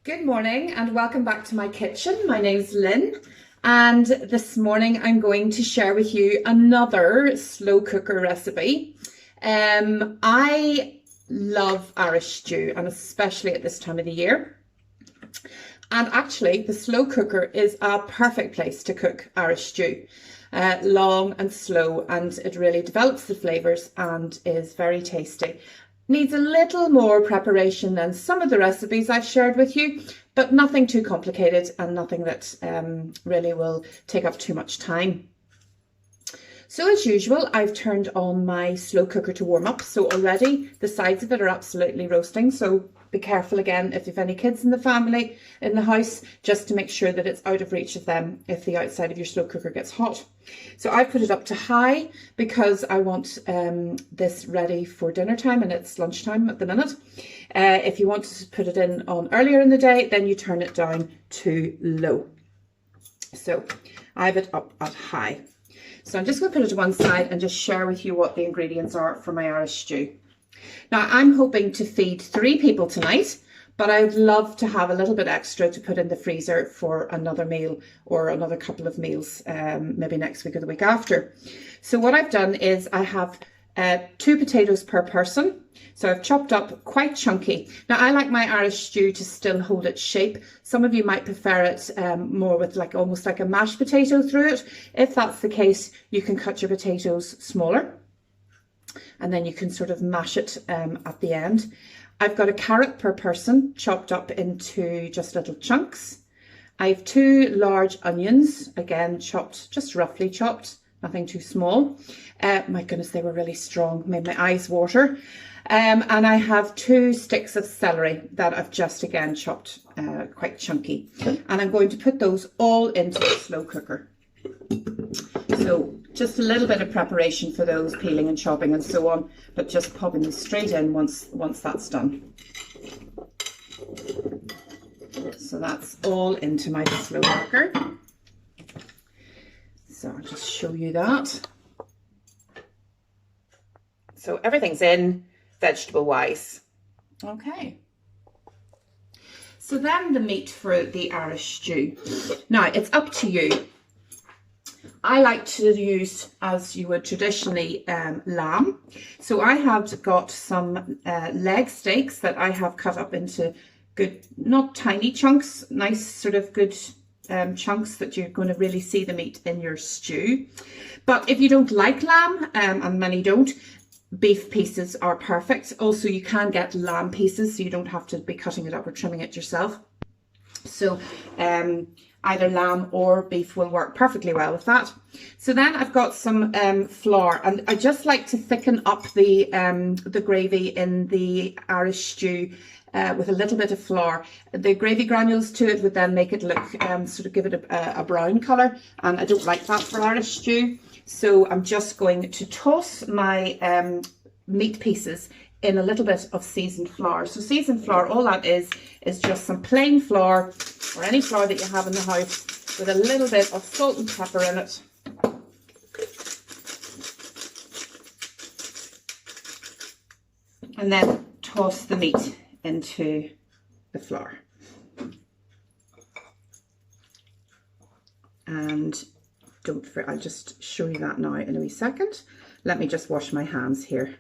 Good morning and welcome back to my kitchen. My name's Lynn and this morning I'm going to share with you another slow cooker recipe. I love Irish stew, and especially at this time of the year. And actually the slow cooker is a perfect place to cook Irish stew. Long and slow, and it really develops the flavours and is very tasty. Needs a little more preparation than some of the recipes I've shared with you, but nothing too complicated and nothing that really will take up too much time. So as usual, I've turned on my slow cooker to warm up. So already the sides of it are absolutely roasting. So be careful again if you've any kids in the family, in the house, just to make sure that it's out of reach of them if the outside of your slow cooker gets hot. So I've put it up to high because I want this ready for dinner time, and it's lunchtime at the minute. If you want to put it in on earlier in the day, then you turn it down to low. So I have it up at high. So I'm just going to put it to one side and just share with you what the ingredients are for my Irish stew. Now I'm hoping to feed 3 people tonight, but I'd love to have a little bit extra to put in the freezer for another meal or another couple of meals, maybe next week or the week after. So what I've done is I have 2 potatoes per person. So I've chopped up quite chunky. Now I like my Irish stew to still hold its shape. Some of you might prefer it more with almost like a mashed potato through it. If that's the case, you can cut your potatoes smaller and then you can sort of mash it at the end. I've got a carrot per person chopped up into just little chunks. I have 2 large onions, again chopped, just roughly chopped, nothing too small. My goodness, they were really strong, made my eyes water. And I have 2 sticks of celery that I've just again chopped quite chunky. And I'm going to put those all into the slow cooker. So just a little bit of preparation for those, peeling and chopping and so on, but just popping them straight in once that's done. So that's all into my slow cooker. So I'll just show you that. So everything's in, vegetable wise. Okay. So then the meat for the Irish stew. Now it's up to you. I like to use, as you would traditionally, lamb. So I have got some leg steaks that I have cut up into good, not tiny chunks, nice sort of good chunks that you're going to really see the meat in your stew. But if you don't like lamb, and many don't, beef pieces are perfect. Also, you can get lamb pieces, so you don't have to be cutting it up or trimming it yourself. So either lamb or beef will work perfectly well with that. So then I've got some flour, and I just like to thicken up the gravy in the Irish stew with a little bit of flour. The gravy granules to it would then make it look, sort of give it a brown colour, and I don't like that for Irish stew. So I'm just going to toss my meat pieces in a little bit of seasoned flour. So seasoned flour, all that is just some plain flour, or any flour that you have in the house, with a little bit of salt and pepper in it. And then toss the meat into the flour. And don't forget, I'll just show you that now in a wee second. Let me just wash my hands here.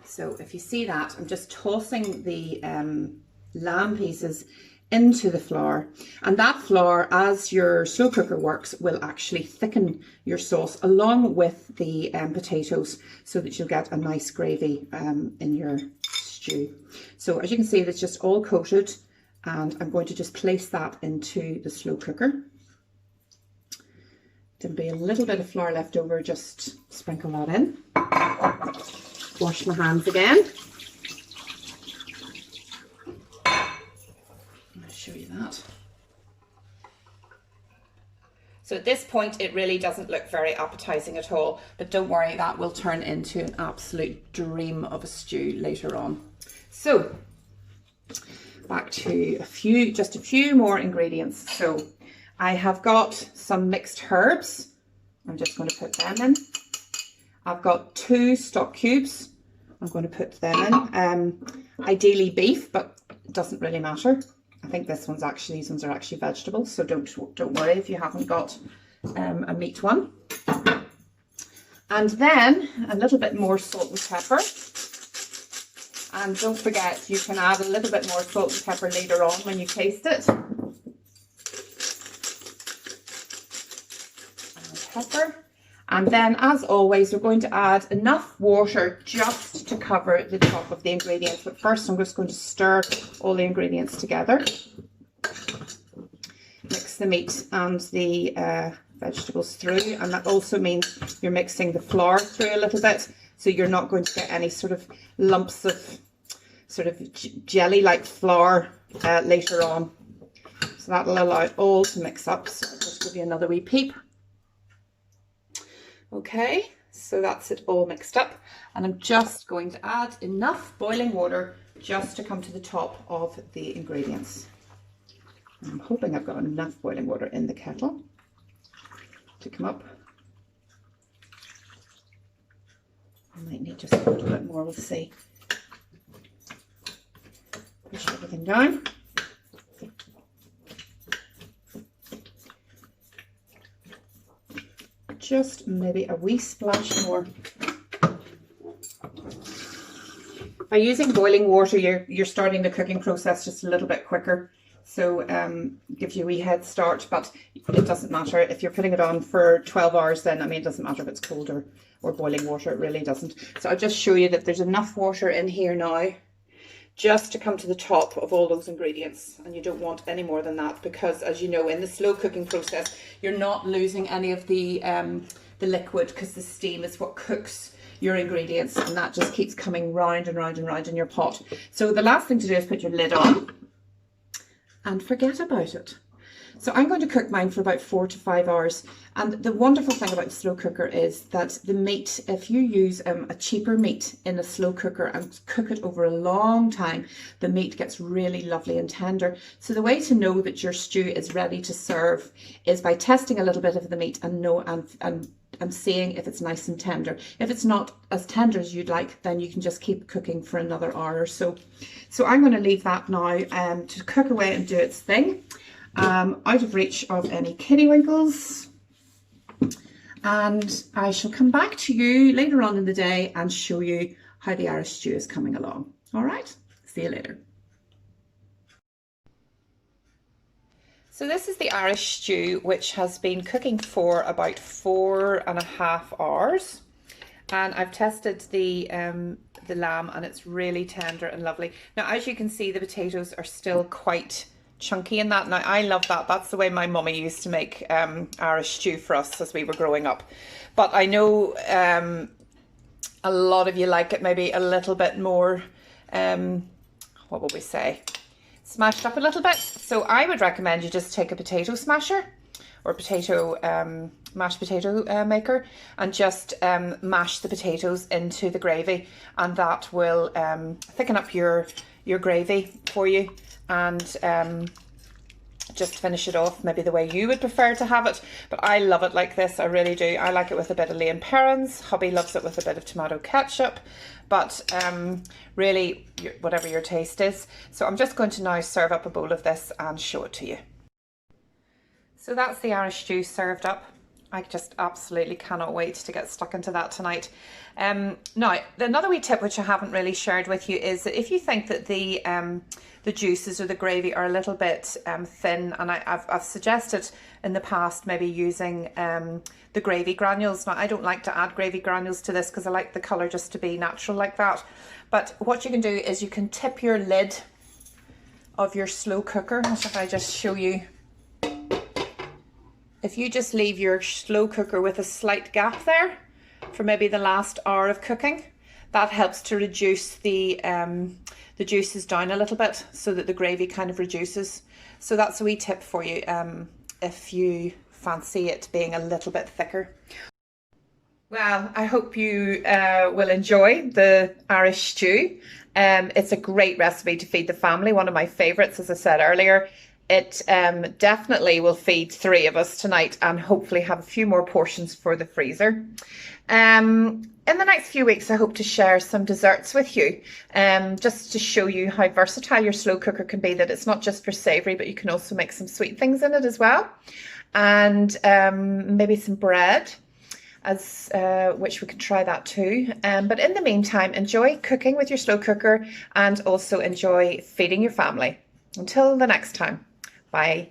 So if you see that, I'm just tossing the lamb pieces into the flour, and that flour, as your slow cooker works, will actually thicken your sauce along with the potatoes, so that you'll get a nice gravy in your stew. So as you can see, it's just all coated, and I'm going to just place that into the slow cooker. There'll be a little bit of flour left over, just sprinkle that in. Wash my hands again. I'll show you that. So at this point, it really doesn't look very appetizing at all, but don't worry, that will turn into an absolute dream of a stew later on. So back to just a few more ingredients. So I have got some mixed herbs. I'm just going to put them in. I've got 2 stock cubes. I'm going to put them in. Ideally beef, but it doesn't really matter. I think these ones are actually vegetables, so don't worry if you haven't got a meat one. And then a little bit more salt and pepper. And don't forget, you can add a little bit more salt and pepper later on when you taste it. And pepper. And then, as always, we're going to add enough water just to cover the top of the ingredients. But first, I'm just going to stir all the ingredients together. Mix the meat and the vegetables through. And that also means you're mixing the flour through a little bit. So you're not going to get any sort of lumps of sort of jelly-like flour later on. So that'll allow it all to mix up. So I'll just give you another wee peep. Okay, so that's it all mixed up, and I'm just going to add enough boiling water just to come to the top of the ingredients. I'm hoping I've got enough boiling water in the kettle to come up. I might need just a little bit more, we'll see. Push everything down. Just maybe a wee splash more. By using boiling water, you're starting the cooking process just a little bit quicker, so gives you a wee head start. But it doesn't matter if you're putting it on for 12 hours. Then it doesn't matter if it's cold or boiling water. It really doesn't. So I'll just show you that there's enough water in here now, just to come to the top of all those ingredients, and you don't want any more than that, because as you know, in the slow cooking process you're not losing any of the liquid, because the steam is what cooks your ingredients, and that just keeps coming round and round and round in your pot. So the last thing to do is put your lid on and forget about it. So I'm going to cook mine for about 4 to 5 hours. And the wonderful thing about the slow cooker is that the meat, if you use a cheaper meat in a slow cooker and cook it over a long time, the meat gets really lovely and tender. So the way to know that your stew is ready to serve is by testing a little bit of the meat and seeing if it's nice and tender. If it's not as tender as you'd like, then you can just keep cooking for another hour or so. So I'm going to leave that now to cook away and do its thing. Out of reach of any kiddywinkles, and I shall come back to you later on in the day and show you how the Irish stew is coming along. All right, see you later. So this is the Irish stew, which has been cooking for about 4.5 hours, and I've tested the lamb, and it's really tender and lovely. Now, as you can see, the potatoes are still quite chunky in that. Now, I love that. That's the way my mummy used to make Irish stew for us as we were growing up. But I know a lot of you like it maybe a little bit more, what would we say, smashed up a little bit. So I would recommend you just take a potato smasher or mashed potato maker, and just mash the potatoes into the gravy, and that will thicken up your gravy for you, and just finish it off maybe the way you would prefer to have it. But I love it like this, I really do. I like it with a bit of Lane Perrins. Hubby loves it with a bit of tomato ketchup, but really whatever your taste is. So I'm just going to now serve up a bowl of this and show it to you. So that's the Irish stew served up. I just absolutely cannot wait to get stuck into that tonight. Now, another wee tip which I haven't really shared with you is that if you think that the juices or the gravy are a little bit thin, and I've suggested in the past maybe using the gravy granules. Now, I don't like to add gravy granules to this because I like the colour just to be natural like that. But what you can do is you can tip your lid of your slow cooker. If I just show you. If you just leave your slow cooker with a slight gap there for maybe the last hour of cooking, that helps to reduce the juices down a little bit, so that the gravy kind of reduces. So that's a wee tip for you if you fancy it being a little bit thicker. Well, I hope you will enjoy the Irish stew. It's a great recipe to feed the family, one of my favourites, as I said earlier. it definitely will feed 3 of us tonight, and hopefully have a few more portions for the freezer. In the next few weeks, I hope to share some desserts with you, just to show you how versatile your slow cooker can be, that it's not just for savoury, but you can also make some sweet things in it as well. And maybe some bread, as which we can try that too. But in the meantime, enjoy cooking with your slow cooker, and also enjoy feeding your family. Until the next time, bye.